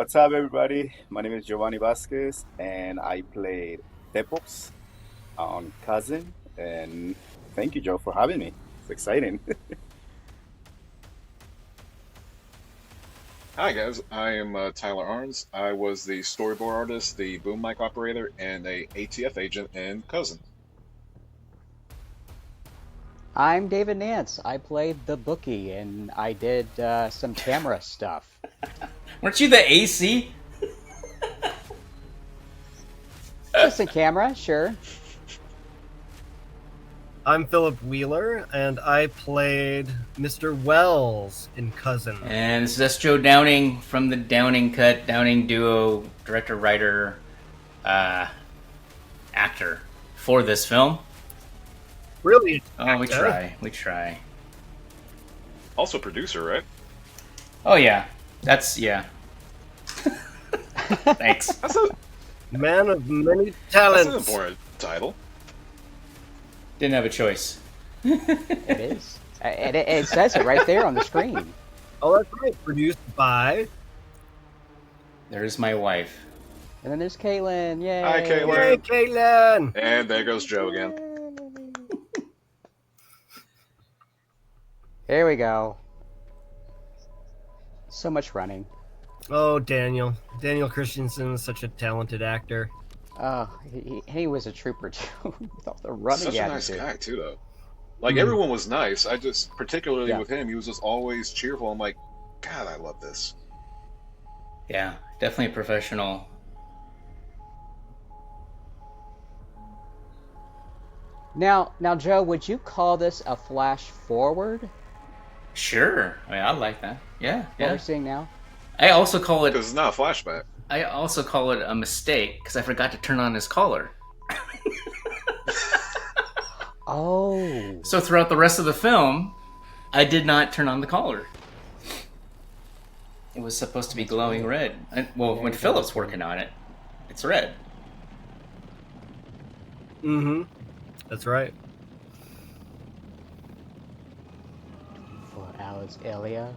What's up, everybody? My name is Giovanny Vázquez, and I played Tepox on Cozen. And thank you, Joe, for having me. It's exciting. Hi guys, I am Tyler Arns. I was the storyboard artist, the boom mic operator, and a ATF agent in Cozen. I'm David Nance. I played the bookie and I did some camera stuff. Weren't you the AC? Assistant camera, sure. I'm Phillip Wheeler, and I played Mr. Wells in Cozen. And this is Joe Downing from the Downing Cut, Downing Duo, director, writer, actor for this film. Really? Oh, we try. Also producer, right? Oh yeah, yeah. Thanks. That's a Man of many that's talents. an important title. Didn't have a choice. It is. It says it right there on the screen. Oh, that's right. Produced by. There's my wife. And then there's Caitlin. Yay. Hi, Caitlin. Hey, Caitlin! And there goes Joe again. Here we go. So much running. Oh, Daniel. Daniel Christensen is such a talented actor. Oh, he was a trooper too. With all the running Such a nice attitude. guy too, though. Like everyone was nice. I just, particularly Yeah. with him, he was just always cheerful. I'm like, God, I love this. Yeah, definitely a professional. Now, Joe, would you call this a flash forward? Sure. I mean, I like that. Yeah, What yeah. we're seeing now? I also call Because it. it's not a flashback. I also call it a mistake because I forgot to turn on his collar. Oh. So throughout the rest of the film, I did not turn on the collar. It was supposed to be glowing red. When Philip's working on it, it's red. Mm-hmm. That's right. For Alex Elia.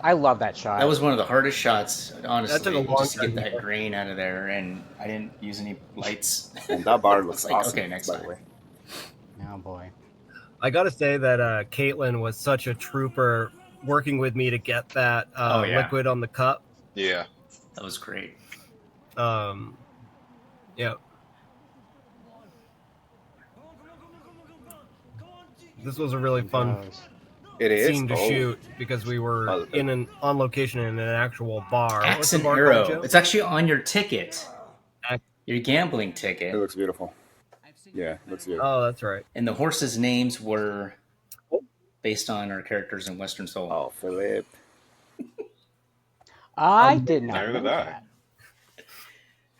I love that shot. That was one of the hardest shots, honestly. That took a long just to get time. that grain out of there, and I didn't use any lights. And that bar looks It's like, awesome, okay, next by time. the way. Oh boy. I gotta say that Caitlin was such a trooper working with me to get that Oh, yeah. liquid on the cup. Yeah. That was great. Yeah. This was a really fun It is. scene to shoot because we were on location in an actual bar. What's the Accent bar called, Arrow. Joe? It's actually on your ticket, your gambling It ticket. looks beautiful. Yeah, it looks beautiful. Oh, that's right. And the horses' names were based on our characters in Western Soul. Oh, Philip. I did not Neither know did I. that.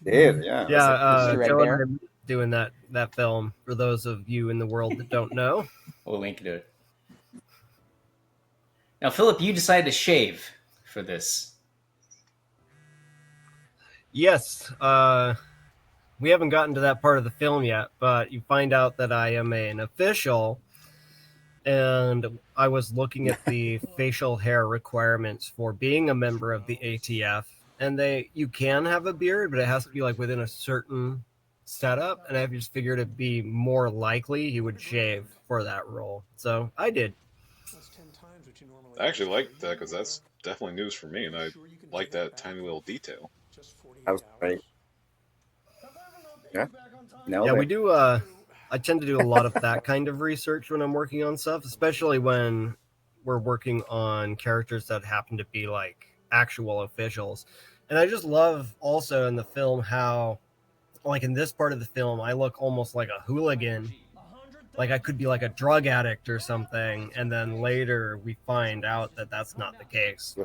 Did, yeah. Yeah, right Joe there. and I doing that film for those of you in the world that don't know. We'll link to it. Now, Philip, you decided to shave for this. Yes, we haven't gotten to that part of the film yet, but you find out that I am an official, and I was looking at the facial hair requirements for being a member of the ATF, and you can have a beard, but it has to be like within a certain setup, and I just figured it'd be more likely he would shave for that role, so I did. I actually like that because that's definitely news for me, and I like that tiny little detail. That was great. Yeah. Yeah, we do. I tend to do a lot of that kind of research when I'm working on stuff, especially when we're working on characters that happen to be like actual officials. And I just love also in the film how, like in this part of the film, I look almost like a hooligan. Like I could be like a drug addict or something, and then later we find out that that's not the case.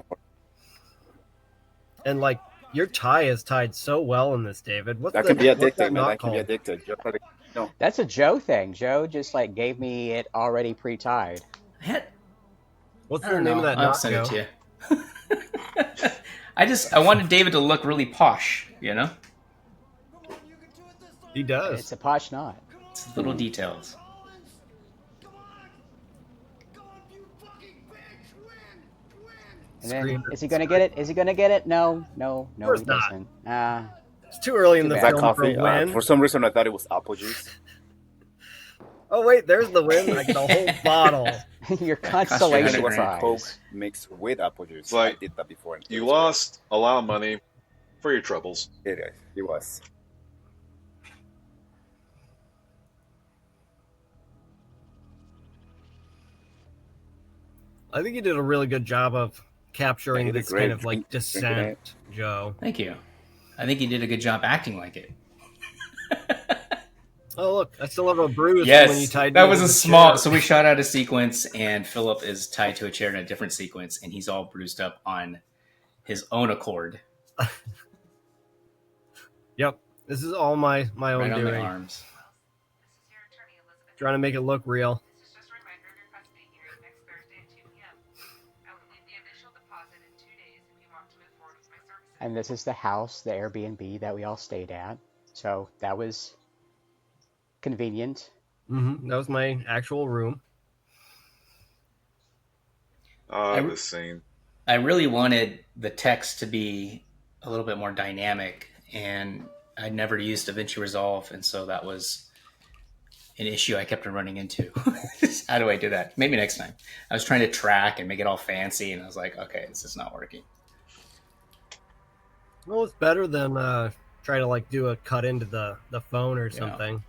And like your tie is tied so well in this, David. That can be what's addictive, that man. knot That can be called? addictive. Just let it, no. That's a Joe thing. Joe just like gave me it already pre-tied. What's I the don't name know. of that I'll knot, send it Joe? to you. I wanted David to look really posh, you know? He does. It's a posh knot. It's little details. And then, scream. is he gonna get it? Is he gonna get it? No, course he not. doesn't. It's too early in Too the bad. Is that film for coffee? a win. For some reason, I thought it was apple juice. Oh wait, there's the win. Like the whole bottle. Your It consolation was grand. Coke prize. mixed with apple juice. It's like, I did that before. And it You was lost a lot of money for your troubles. great. It was. I think you did a really good job of capturing Yeah, he did this great. kind of like Drinking descent, Joe. Thank you. I think you did a good job acting like it. Oh look, I still have a bruise from when you Yes, tied that me was to a the small. chair. So we shot out a sequence, and Philip is tied to a chair in a different sequence, and he's all bruised up on his own accord, Yep, this is all my own right on the doing. arms. Trying to make it look real. And this is the house, the Airbnb that we all stayed at. So that was convenient. That was my actual room. This scene. I really wanted the text to be a little bit more dynamic, and I never used DaVinci Resolve, and so that was an issue I kept on running into. How do I do that? Maybe next time. I was trying to track and make it all fancy, and I was like, okay, this is not working. Well, it's better than try to like do a cut into the phone or something.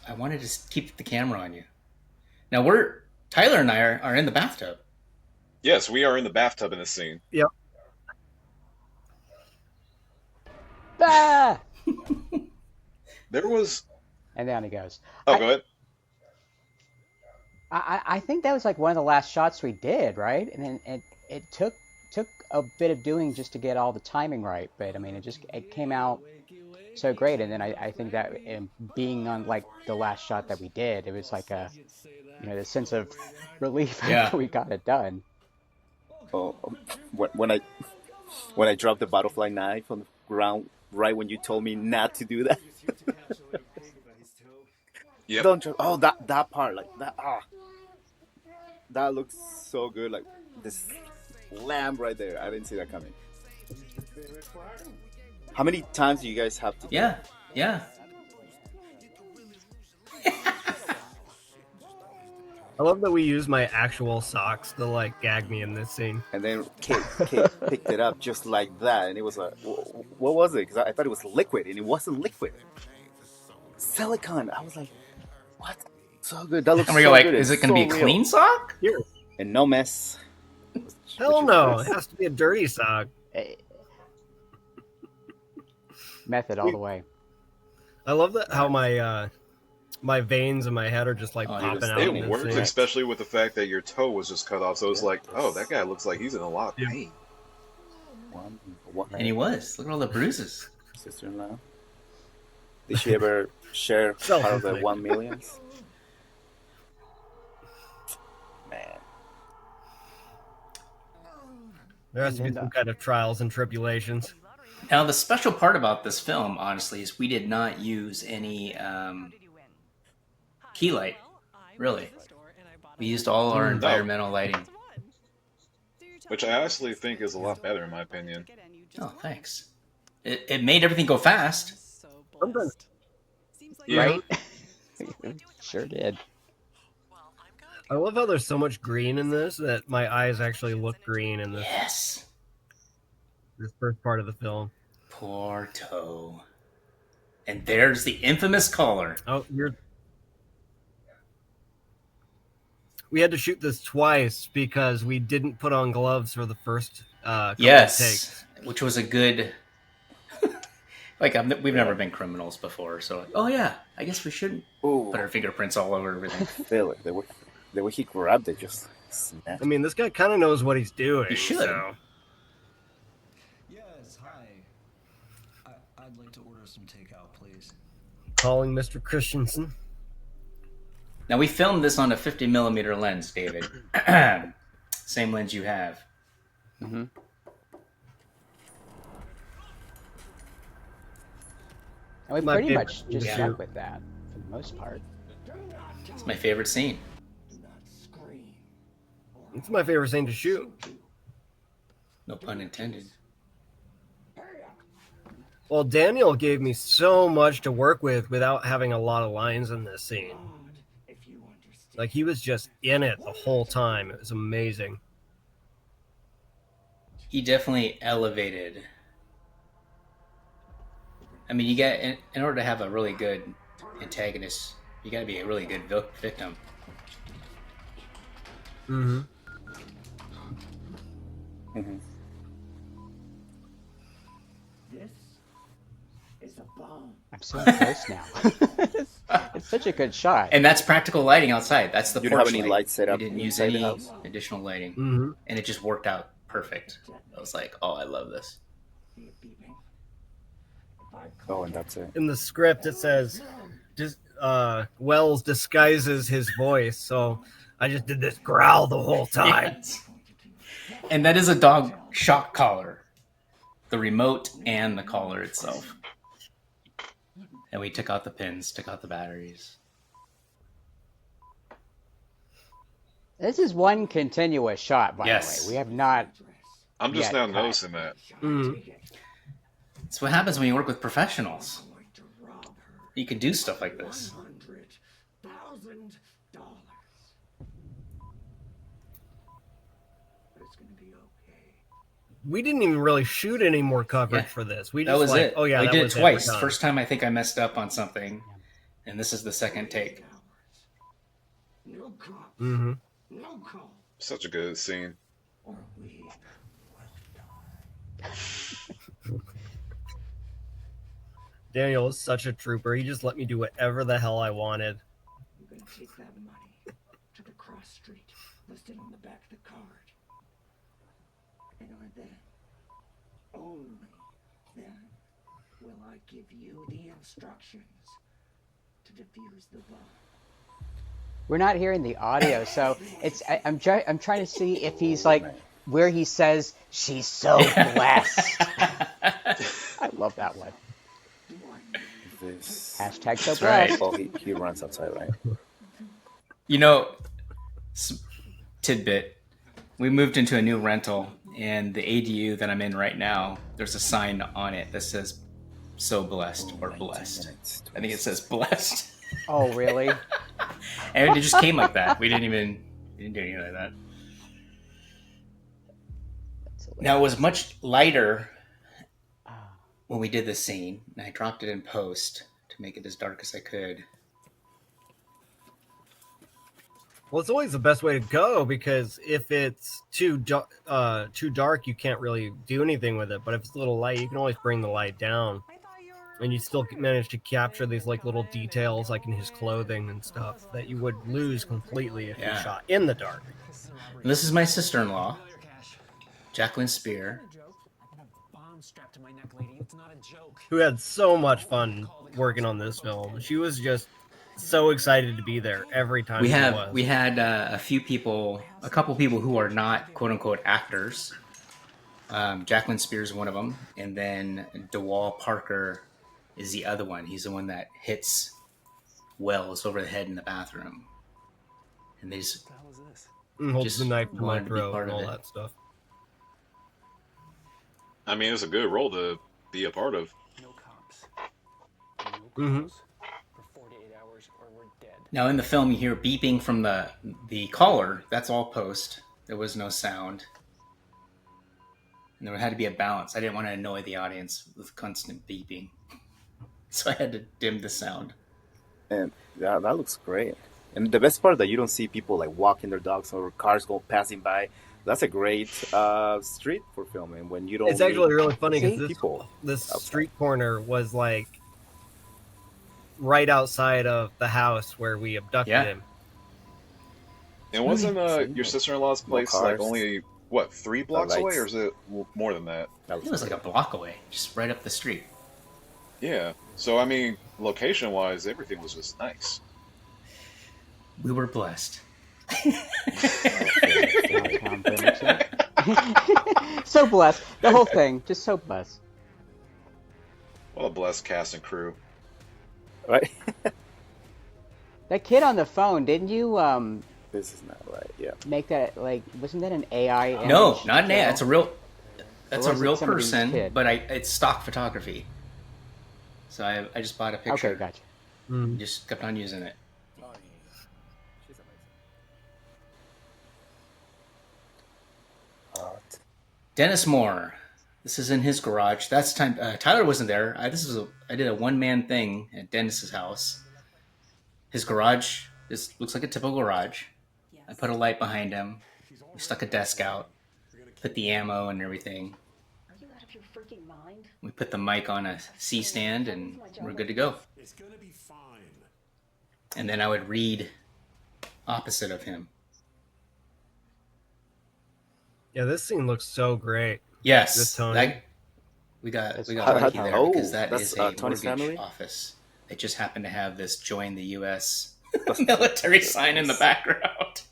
I wanted to keep the camera on you. Now Tyler and I are in the bathtub. Yes, we are in the bathtub in this scene. Yep. Ah! There was. And down he goes. Oh, go ahead. I think that was like one of the last shots we did, right? And then it took a bit of doing just to get all the timing right, but I mean it came out so great. And then I think that being on like the last shot that we did, it was like the sense of relief after we got it done. Oh, when I dropped the butterfly knife on the ground, right when you told me not to do that. Yep. Don't drop. Oh, that part, like that. That looks so good. Like this lamb right there. I didn't see that coming. How many times do you guys have to do Yeah. I love that we use my actual socks to like gag me in this scene. And then Kate picked it up just like that, and it was like, what was it? Because I thought it was liquid, and it wasn't liquid. Silicone. I was like, what? So good. That looks And so we're like, good. is it It's going to so be a real. clean sock? Here. And no mess. Hell Which is no, nice. it has to be a dirty sock. Method all the way. I love that how my veins in my head are just like Oh, popping out. It in this worked, scene. especially with the fact that your toe was just cut off. So it's like, oh, that guy looks like he's in a lot of pain. And he was. Look at all the bruises. Sister-in-law. Did she ever share part of the 1 million? Man. There has to be some kind of trials and tribulations. Now, the special part about this film, honestly, is we did not use any key light, really. We used all our environmental lighting. Which I honestly think is a lot better, in my opinion. Oh, thanks. It made everything go fast. Yeah. Right? Sure did. I love how there's so much green in this that my eyes actually look green in this, Yes. this first part of the film. Poor toe. And there's the infamous collar. Oh, we had to shoot this twice because we didn't put on gloves for the first couple of takes. Which was a good... like, we've never been criminals before, so, oh yeah, I guess we shouldn't put our fingerprints all over everything. Feel it. The way he grabbed it just snapped. I mean, this guy kind of knows what he's doing. He should. So. Yes, hi. I'd like to order some takeout, please. Calling Mr. Christensen. Now, we filmed this on a 50mm lens, David. Same lens you have. Mm-hmm. And we My pretty favorite much just shoot. stuck with that for the most part. It's my favorite scene. It's my favorite scene to shoot. No pun intended. Well, Daniel gave me so much to work with without having a lot of lines in this scene. Like, he was just in it the whole time. It was amazing. He definitely elevated. I mean, you get in order to have a really good antagonist, you got to be a really good victim. Mm-hmm. Mm-hmm. I'm so close now. It's such a good shot. And that's practical lighting outside. That's the You don't have porch any light. lights set We up didn't use inside the any house? additional lighting, Mm-hmm. and it just worked out perfect. I was like, oh, I love this. Oh, and that's it. In the script, it says, Wells disguises his voice, so I just did this growl the whole time. Yes. And that is a dog shock collar. The remote and the collar itself. And we took out the pins, took out the batteries. This is one continuous shot, by the way. We have not. I'm just yet now cut. noticing that. Mm-hmm. It's what happens when you work with professionals. You can do stuff like this. We didn't even really shoot any more coverage for this. We just That was it. Oh yeah, we that did was it twice. It. First time I think I messed up on something, and this is the second take. Mm-hmm. Such a good scene. Daniel is such a trooper. He just let me do whatever the hell I wanted. You're gonna take that money to the cross street listed on the back of the card. And then, only then, will I give you the instructions to defuse the bomb. We're not hearing the audio, so it's. I'm trying to see if he's like where he says she's so blessed. I love that one. This. Hashtag so That's blessed. Oh, he runs outside, right? You know, tidbit. We moved into a new rental, and the ADU that I'm in right now, there's a sign on it that says "So blessed" or "blessed." I think it says "blessed." Oh, really? And it just came like that. We didn't do anything like that. Now, it was much lighter when we did the scene, and I dropped it in post to make it as dark as I could. Well, it's always the best way to go, because if it's too dark, you can't really do anything with it. But if it's a little light, you can always bring the light down, and you still manage to capture these like little details, like in his clothing and stuff, that you would lose completely if you shot in the dark. And this is my sister-in-law, Jacqueline Spear, who had so much fun working on this film. She was just so excited to be there every time. We had a couple people who are not quote unquote actors. Jacqueline Spears is one of them, and then DeWall Parker is the other one. He's the one that hits Wells over the head in the bathroom, and they just holds the knife to my wanted to be throat part and of all it. that stuff. I mean, it's a good role to be a part of. Mm-hmm. Now in the film, you hear beeping from the caller. That's all post. There was no sound, and there had to be a balance. I didn't want to annoy the audience with constant beeping, so I had to dim the sound. And that looks great. And the best part is that you don't see people like walking their dogs or cars passing by. That's a great street for filming when you don't. It's actually really funny because this outside. street corner was like right outside of the house where we abducted him. And wasn't your sister-in-law's place like only 3 blocks away, or is it more than that? It was like a block away, just right up the street. Yeah. So I mean, location-wise, everything was just nice. We were blessed. So blessed. The whole thing, just so blessed. What a blessed cast and crew. Right. That kid on the phone, didn't you This is not right. Yeah. make that, like, wasn't that an AI image? No, not an AI. It's a real That's Or a was it real somebody's person, kid? but it's stock photography. So I just bought a picture. Okay, gotcha. And just kept on using it. Oh, yeah. She's amazing. Dennis Moore. This is in his garage. That's time. Tyler wasn't there. I did a one-man thing at Dennis's house. His garage. This looks like a typical garage. I put a light behind him. We stuck a desk out. Put the ammo and everything. Are you out of your freaking mind? We put the mic on a C-stand and we're good to go. It's gonna be fine. And then I would read opposite of him. Yeah, this scene looks so great. Yes, With Tony. we got How- lucky there oh, because that that's, is a Tony's mortgage family? office. They just happened to have this join the U.S. military sign in the background.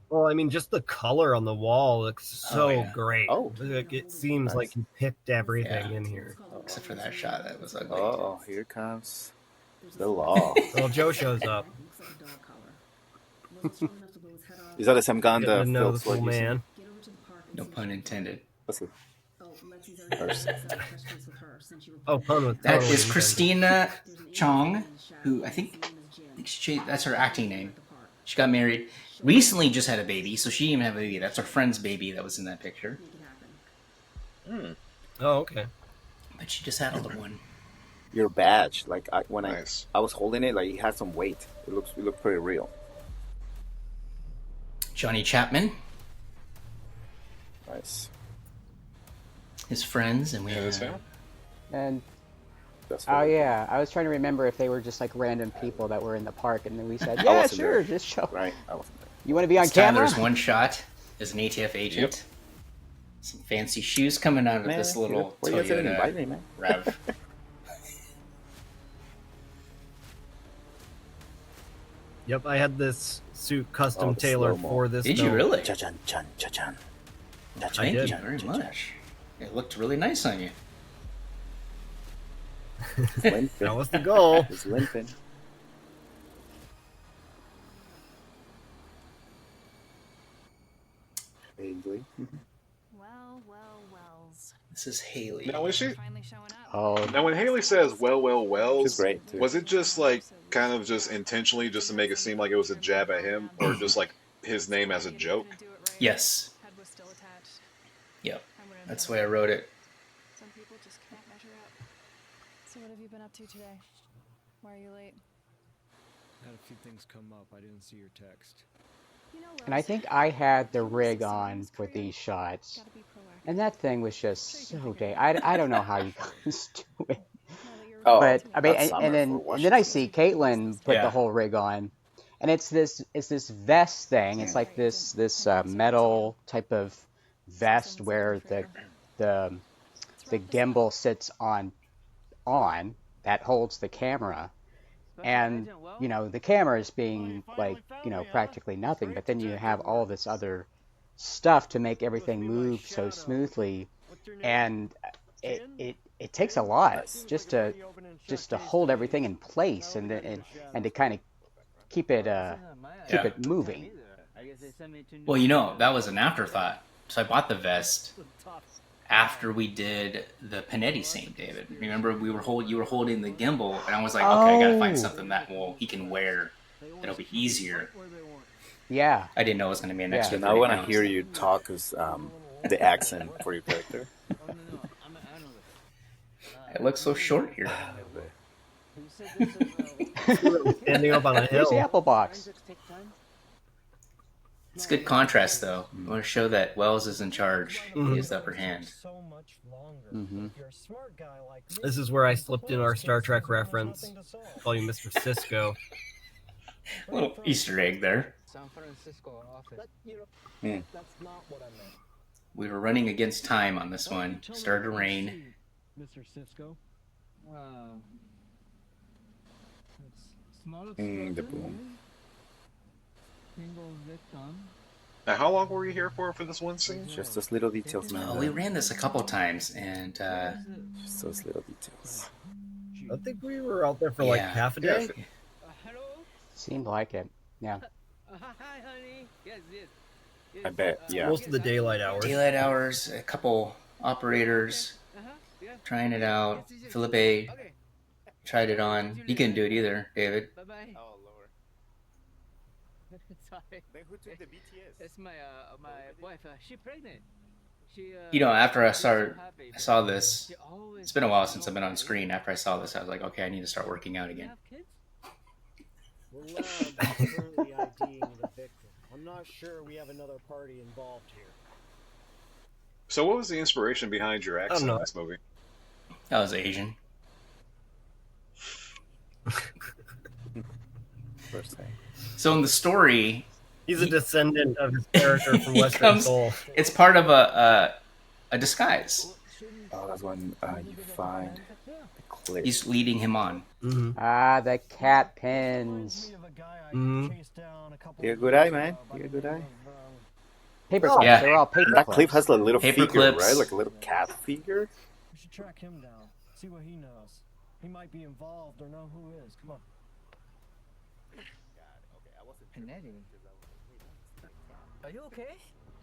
Well, I mean, just the color on the wall looks so yeah. great. Oh. Like, it seems like you picked everything in here. Except for that shot, that was ugly. Oh, here comes the law. Well, Joe shows up. Is that the same gun Getting to that know the Phil's full using? man. No pun intended. Let's see. Oh, pun with That totally is intended. Christina Chong, who I think that's her acting name. She got married. Recently just had a baby, so she didn't even have a baby. That's her friend's baby that was in that picture. Oh, okay. But she just had a little one. Your badge, like Nice. I was holding it, like it had some weight. It looked pretty real. Johnny Chapman, Nice. his friends, and we Yeah, that's have fair. And That's oh very yeah, I was trying to remember if they were just like random people that were in the park, and then we said, I yeah, wasn't sure, there. just show. cool. Right. I wasn't there. You want to be on camera? Tyler's one shot as an ATF agent. Yep. Some fancy shoes coming out of Man, this little what do you guys didn't Toyota invite me, man? Rev. Yep, I had this suit custom Oh, the tailored slow-mo. for this Did you film. really? Cha-chan, chan, cha-chan. Thank did. you very much. It looked really nice on you. It's limping. That was the goal. It's limping. Vaguely. Wells. This is Haley. Now, is she? Finally showing up. Oh, Now, when Haley says Wells, She's great, too. was it just like kind of just intentionally just to make it seem like it was a jab at him, or just like his name as a joke? Yes. Head was still attached. Yep. I wouldn't have That's the done way I it. wrote it. Some people just can't measure up. So what have you been up to today? Why are you late? Had a few things come up. I didn't see your text. You know, and I think I had the rig on for these shots, Gotta be proactive. and that thing was just so dang. I don't know how you guys do it. Oh, But I mean, that's summer and then for and then I Washington. see Caitlin put Yeah. the whole rig on, and it's this vest thing. It's like this metal type of vest where the gimbal sits on that holds the camera, and you know the camera is being like practically nothing, but then you have all this other stuff to make everything move so smoothly, and it takes a lot just to hold everything in place and to kind of keep it Yeah. moving. Well, that was an afterthought. So I bought the vest after we did the Panetti scene, David. Remember, you were holding the gimbal, and I was like, okay, I gotta find Oh. something that he can wear. It'll be easier. Yeah. I didn't know it was gonna be an Yeah. extra. And I 30 want to pounds. hear you talk as the accent for your character. It looks so short here. Standing up on a Here's the hill. apple box. It's good contrast, though. I want to show that Wells is in charge. Mhm. He has the upper hand. Mhm. This is where I slipped in our Star Trek reference. Call you Mr. Cisco. A little Easter egg there. San Francisco office. Hmm. That's not what I meant. We were running against time on this one. Started to rain. Mr. Cisco. The boom. Now, how long were you here for this one scene? Just those little details, man. Oh, we ran this a couple times, and Just those little details. I think we were out there for like Yeah. half a day. Seemed like it. Yeah. Hi, honey. Yes. I bet. Yeah. Most of the daylight hours. Daylight hours, a couple operators trying it out. Philip tried it on. He couldn't do it either, David. Oh Lord. Sorry. Then who took the BTS? It's my wife. She pregnant. She You know, after I she's so saw happy. this, She always it's been a while wants to since I've been know on screen. After I saw this, I was like, okay, I need to start working out You again. have kids? We're lab is currently IDing the victim. I'm not sure we have another party involved here. So, what was the inspiration behind your accent in this movie? I was Asian. First thing. So in the story, he's a descendant of his character from Western Soul. It's part of a disguise. Oh, that's when you find the clip. He's leading him on. Mm-hmm. Ah, the cat pins. Mm-hmm. You got a good eye, man. You got a good eye. Paper clips. Yeah. They're all paper That clips. clip has a little Paper figure, clips. right? Like a little cat figure. We should track him down. See what he knows. He might be involved or know who is. Come on. Panetti. Are you okay?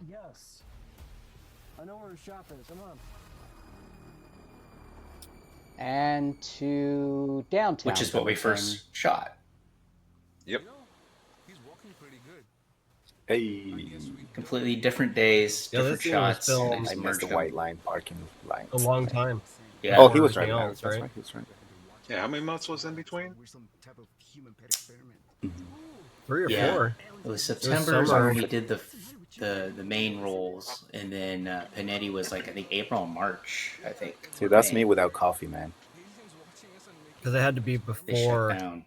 Yes. I know where his shop is. Come on. And to downtown. Which is what we first shot. Yep. Hey. Completely different days, Yeah, different this scene was shots. filmed- They just I missed merged the them. white line parking line. A long time. Yeah. Oh, he was Everything right. else, That's right? right. He was right. Yeah, how many months was in between? 3 or Yeah. 4. It was September is summer. when we did the main roles, and then Panetti was like I think April and March. I think. See, that's May. me without coffee, man. Because it had to be They shut before down.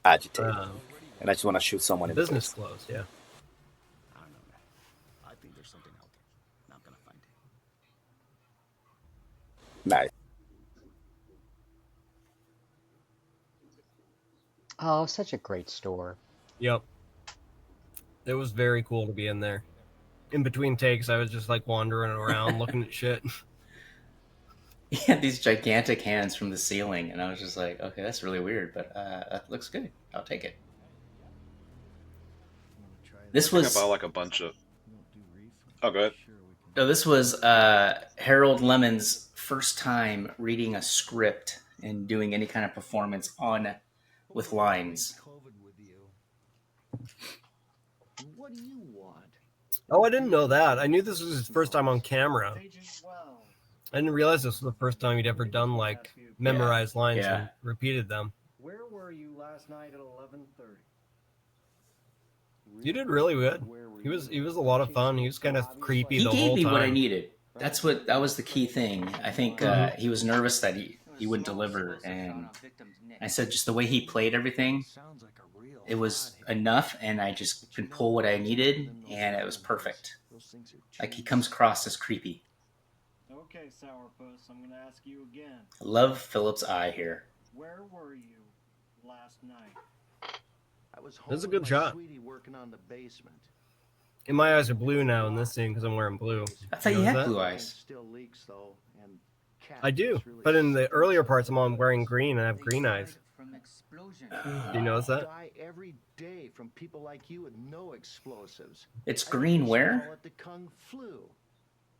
Agitated. And I just want to shoot someone in the business face. closed. Yeah. I don't know, man. I think there's something out there. Not gonna find it. Nice. Oh, such a great store. Yep. It was very cool to be in there. In between takes, I was just like wandering around looking at shit. He had these gigantic hands from the ceiling, and I was just like, okay, that's really weird, but that looks good. I'll take it. This I think was about like a bunch of. Oh, go ahead. no, this was Harold Lemon's first time reading a script and doing any kind of performance on with lines. What do you want? Oh, I didn't know that. I knew this was his first time on camera. I didn't realize this was the first time he'd ever done like memorized lines Yeah. and repeated them. Where were you last night at 11:30? You did really good. He was a lot of fun. He was kind of creepy He the gave whole me time. what I needed. That was the key thing. I think he was nervous that he wouldn't deliver, and I said just the way he played everything, it was enough, and I just could pull what I needed, and it was perfect. Like he comes across as creepy. Okay, Sourpuss, I'm gonna ask you again. I love Philip's eye here. Where were you last night? I was home That's a with good my shot. sweetie working on the basement. And my eyes are blue now in this scene because I'm wearing blue. I thought you Notice had that? blue eyes. Still leaks though, and I do, but in the earlier parts, I'm wearing green. And I have green eyes. Do you notice that? Die every day from people like you with no explosives. It's I green used to where? call it the Kung Flu.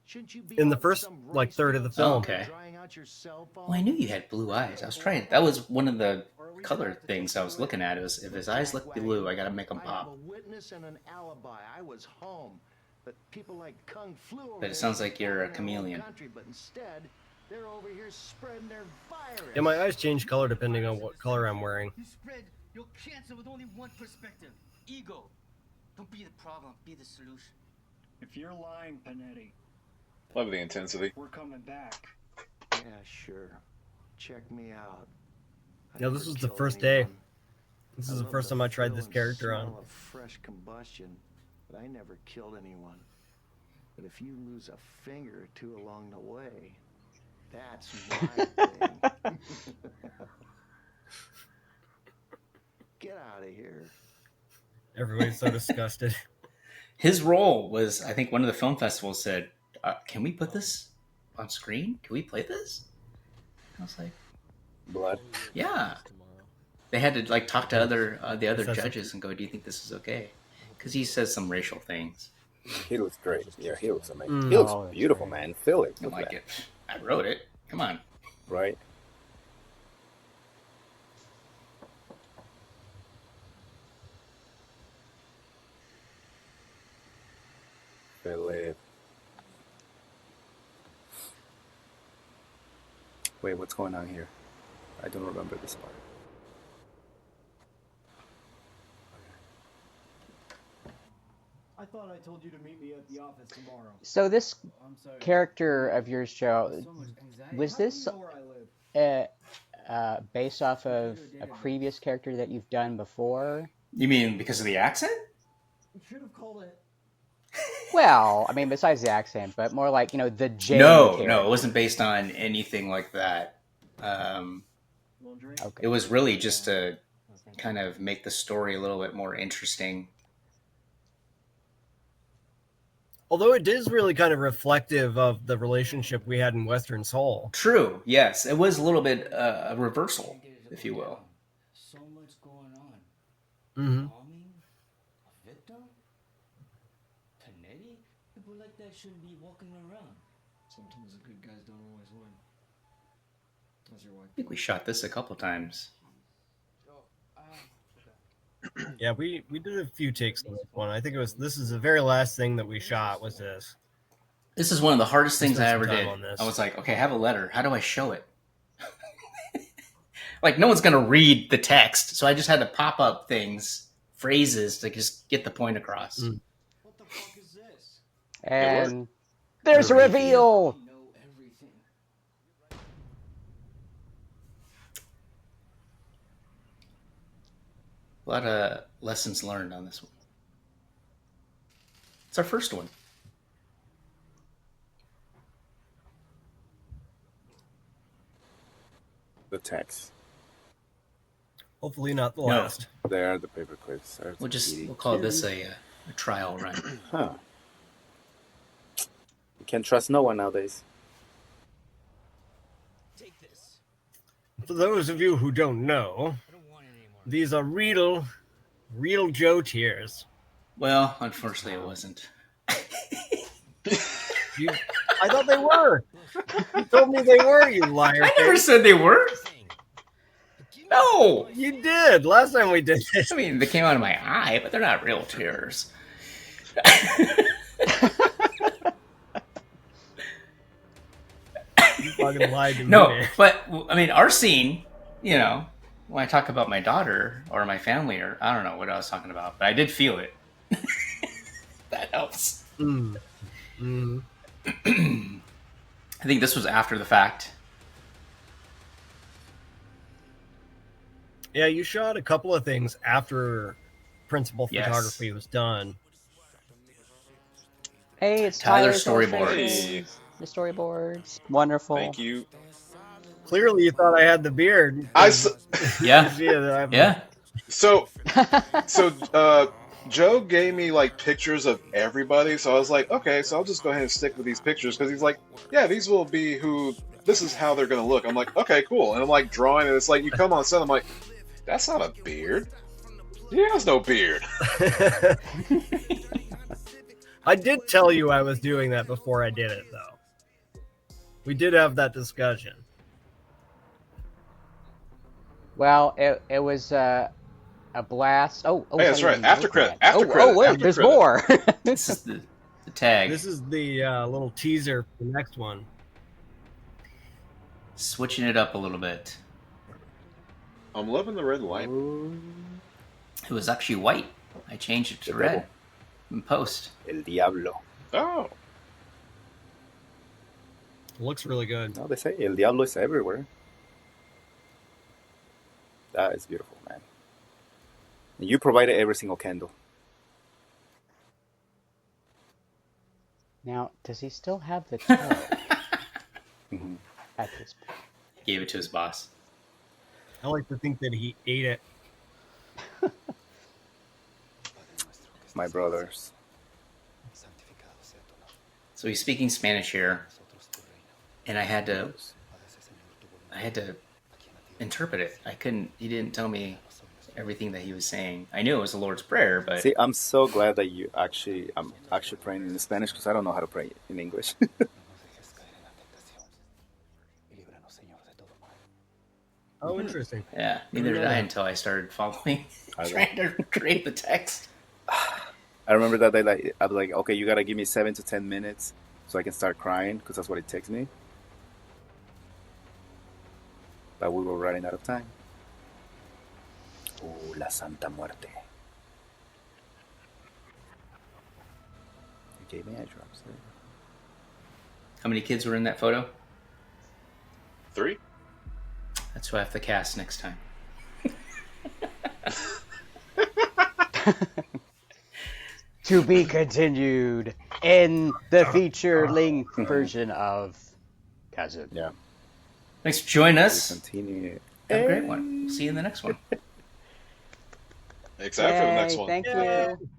Shouldn't you be In the out first some like race third of the doing film. Okay. drying out your cell phone? Well, I knew you had blue eyes. I was trying. That was one of the color things I was looking at. It was if his eyes look blue, I gotta make them I have a pop. witness and an alibi. I was home, but people like Kung Flu. over But it there sounds like you're a in their own chameleon. Country, but instead, they're over here spreading their virus. Yeah, my eyes change color depending on what color I'm wearing. You spread your cancer with only one perspective. Ego. Don't be the problem, be the solution. If you're lying, Panetti, Love the intensity. we're coming back. Yeah, sure. Check me out. I Yeah, this never was the killed first day. anyone. This I is the love first the time I tried thrill this and character on. smell of fresh combustion, but I never killed anyone. But if you lose a finger or two along the way, that's my thing. Get out of here. Everybody's so disgusted. His role was, I think, one of the film festivals said, "Can we put this on screen? Can we play this?" I was like, Blood. "Yeah." They had to like talk to the other That's- judges and go, "Do you think this is okay?" Because he says some racial things. He looks great. Yeah, he looks amazing. Mm. He looks Oh, that's beautiful, great. man. Philip, I look like at it. I wrote it. Come on. that. Right? Philip. Wait, what's going on here? I don't remember this part. I thought I told you to meet me at the office tomorrow. So this I'm sorry. character of yours, Joe, So much anxiety. was How do this you know where I live? based off of a previous character that you've done before? You mean because of the accent? You should have called it. Well, I mean, besides the accent, but more like, the Jane No, character. no, it wasn't based on anything like that. It was really just to kind of make the story a little bit more interesting. Although it is really kind of reflective of the relationship we had in Western Soul. True, yes. It was a little bit a reversal, if you will. So much going on. Mm-hmm. Bombing? A victim? Panetti? People like that shouldn't be walking around. Sometimes the good guys don't always win. How's your wife? I think we shot this a couple times. Yeah, we did a few takes on this one. I think this is the very last thing that we shot was this. This is one of the hardest things I ever did. On this. I was like, okay, I have a letter. How do I show it? Like, no one's going to read the text. So I just had to pop up things, phrases to just get the point across. Mm. What the fuck is this? And there's a reveal! I know everything. A lot of lessons learned on this one. It's our first one. The text. Hopefully not the last. There are the paper clips. We'll call this a trial run. Huh. You can't trust no one nowadays. Take this. For those of you who don't know, these are real Joe tears. Well, unfortunately, it wasn't. I thought they were. You told me they were, you liar. I never said they were. No. You did. Last time we did this. I mean, they came out of my eye, but they're not real tears. You fucking lied to me. No, but, I mean, our scene, when I talk about my daughter or my family, or I don't know what I was talking about, but I did feel it. That helps. Mm. Mm. I think this was after the fact. Yeah, you shot a couple of things after principal photography was done. Hey, it's Tyler's Tyler's Hey. The storyboards. Wonderful. Thank you. Clearly, you thought I had the beard. Yeah. Yeah. So, Joe gave me like pictures of everybody, so I was like, okay, so I'll just go ahead and stick with these pictures because he's like, yeah, these will be this is how they're gonna look. I'm like, okay, cool, and I'm like drawing, and it's like you come on set, I'm like, that's not a beard. He has no beard. I did tell you I was doing that before I did it, though. We did have that discussion. Well, it was a blast. Oh, hey, that's right. After credit. Wait, there's more. This is the tag. This is the little teaser for the next one. Switching it up a little bit. I'm loving the red light. It was actually white. I changed it to red in post. El Diablo. Oh. Looks really good. No, they say El Diablo is everywhere. That is beautiful, man. And you provided every single candle. Now, does he still have the toe Mm-hmm. at this point? Gave it to his boss. I like to think that he ate it. My brothers. So he's speaking Spanish here, and I had to interpret it. He didn't tell me everything that he was saying. I knew it was the Lord's Prayer, but See, I'm so glad that I'm actually praying in Spanish because I don't know how to pray in English. Oh, interesting. yeah, neither did I until I started following, trying to create the text. I remember that day, like I was like, okay, you gotta give me 7 to 10 minutes so I can start crying because that's what it takes me. But we were running out of time. Oh, la Santa Muerte. You gave me eye drops. How many kids were in that photo? 3. That's who I have to cast next time. To be continued in the feature-length version of Cozen. Yeah. Thanks for joining us. Continue. Have a great one. See you in the next one. Except for the next one. Thank you.